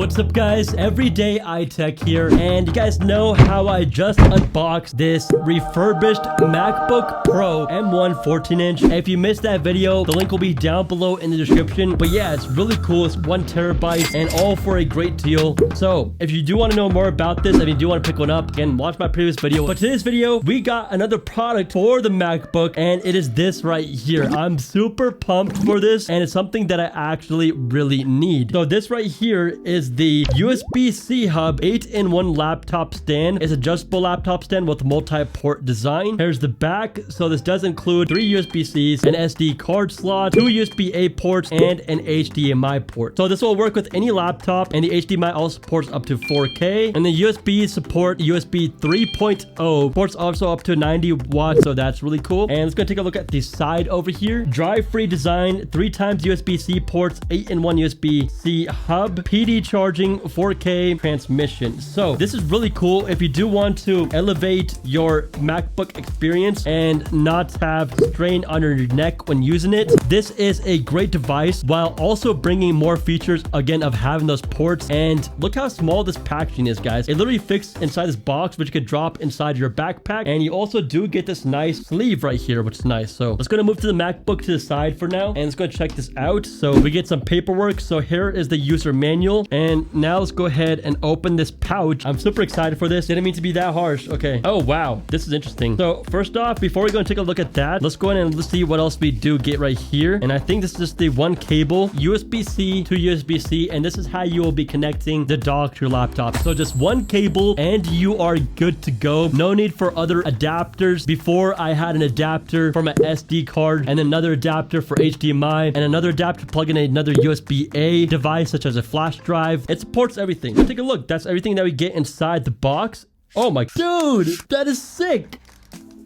What's up guys, Everyday iTech here, and you guys know how I just unboxed this refurbished MacBook Pro M1 14-inch. If you missed that video, the link will be down below in the description. But yeah, it's really cool. It's 1 terabyte and all for a great deal. So if you do want to know more about this, if you do want to pick one up, again, watch my previous video. But today's video, we got another product for the MacBook, and it is this right here. I'm super pumped for this, and it's something that I actually really need. So this right here is the USB-C hub 8-in-1 laptop stand. It's adjustable laptop stand with multi-port design. Here's the back. So this does include 3 USB-Cs, an SD card slot, 2 USB-A ports, and an HDMI port. So this will work with any laptop, and the HDMI also supports up to 4K. And the USB support USB 3.0 ports also up to 90 watts, so that's really cool. And let's go take a look at the side over here. Drive-free design, 3 times USB-C ports, 8-in-1 USB-C hub, PD charging, 4K transmission. So this is really cool if you do want to elevate your MacBook experience and not have strain on your neck when using it. This is a great device while also bringing more features, again, of having those ports. And look how small this packaging is, guys. It literally fits inside this box, which you could drop inside your backpack. And you also do get this nice sleeve right here, which is nice. So let's go to move to the MacBook to the side for now, and let's go check this out. So we get some paperwork. So here is the user manual, and now let's go ahead and open this pouch. I'm super excited for this. Didn't mean to be that harsh. Okay. Oh wow, this is interesting. So first off, before we go and take a look at that, let's go ahead and let's see what else we do get right here. And I think this is just the one cable, USB-C to USB-C, and this is how you will be connecting the dock to your laptop. So just one cable and you are good to go. No need for other adapters. Before, I had an adapter for my SD card and another adapter for HDMI and another adapter to plug in another USB-A device such as a flash drive. It supports everything. But take a look. That's everything that we get inside the box. Oh my dude, that is sick.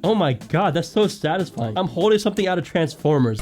Oh my god, that's so satisfying. I'm holding something out of Transformers.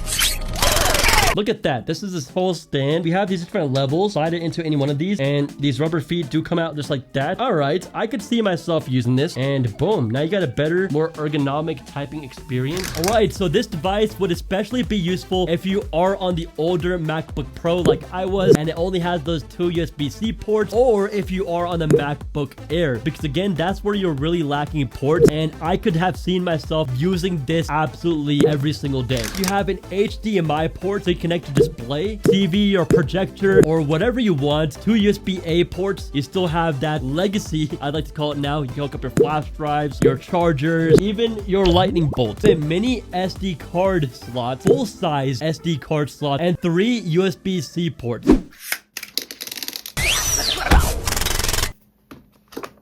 Look at that. This is this whole stand. We have these different levels. Slide it into any one of these, and these rubber feet do come out just like that. All right, I could see myself using this, and boom, now you got a better, more ergonomic typing experience. All right, so this device would especially be useful if you are on the older MacBook Pro like I was, and it only has those 2 USB-C ports, or if you are on the MacBook Air, because again, that's where you're really lacking ports, and I could have seen myself using this absolutely every single day. You have an HDMI port, so you connect to display, TV or projector or whatever you want. 2 USB-A ports. You still have that legacy, I'd like to call it now. You can hook up your flash drives, your chargers, even your lightning bolts. A mini SD card slot, full-size SD card slot, and 3 USB-C ports.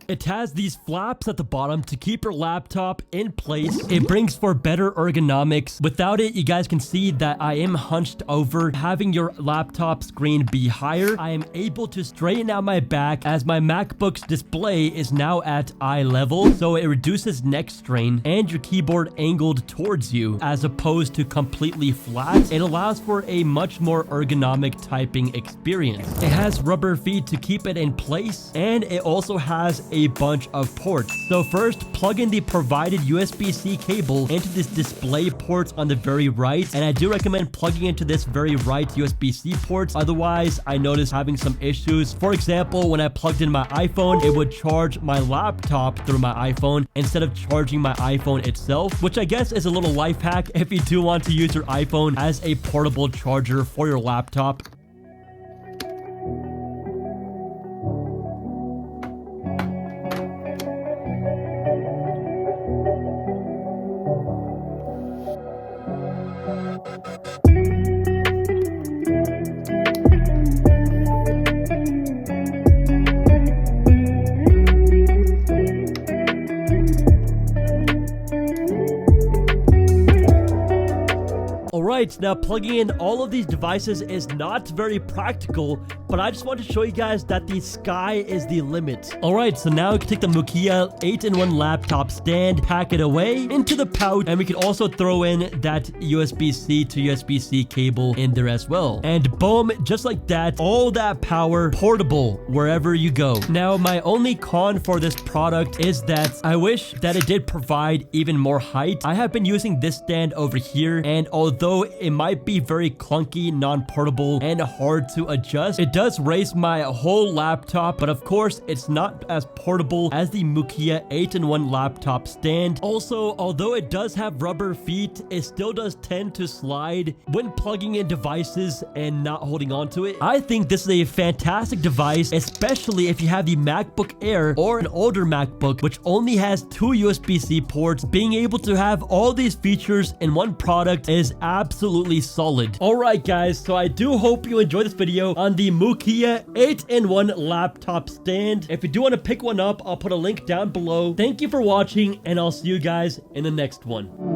It has these flaps at the bottom to keep your laptop in place. It brings for better ergonomics. Without it, you guys can see that I am hunched over. Having your laptop screen be higher, I am able to straighten out my back as my MacBook's display is now at eye level. So it reduces neck strain and your keyboard angled towards you as opposed to completely flat. It allows for a much more ergonomic typing experience. It has rubber feet to keep it in place, and it also has a bunch of ports. So first, plug in the provided USB-C cable into this display port on the very right, and I do recommend plugging into this very right USB-C port. Otherwise, I noticed having some issues. For example, when I plugged in my iPhone, it would charge my laptop through my iPhone instead of charging my iPhone itself, which I guess is a little life hack if you do want to use your iPhone as a portable charger for your laptop. Alright, now plugging in all of these devices is not very practical, but I just want to show you guys that the sky is the limit. Alright, so now we can take the MUKIYA 8-in-1 laptop stand, pack it away into the pouch, and we can also throw in that USB-C to USB-C cable in there as well. And boom, just like that, all that power portable wherever you go. Now, my only con for this product is that I wish that it did provide even more height. I have been using this stand over here, and although it might be very clunky, non-portable, and hard to adjust, it does raise my whole laptop, but of course, it's not as portable as the MUKIYA 8-in-1 laptop stand. Also, although it does have rubber feet, it still does tend to slide when plugging in devices and not holding on to it. I think this is a fantastic device, especially if you have the MacBook Air or an older MacBook, which only has 2 USB-C ports. Being able to have all these features in one product is absolutely solid. Alright guys, so I do hope you enjoyed this video on the MUKIYA 8-in-1 laptop stand. If you do want to pick one up, I'll put a link down below. Thank you for watching, and I'll see you guys in the next one.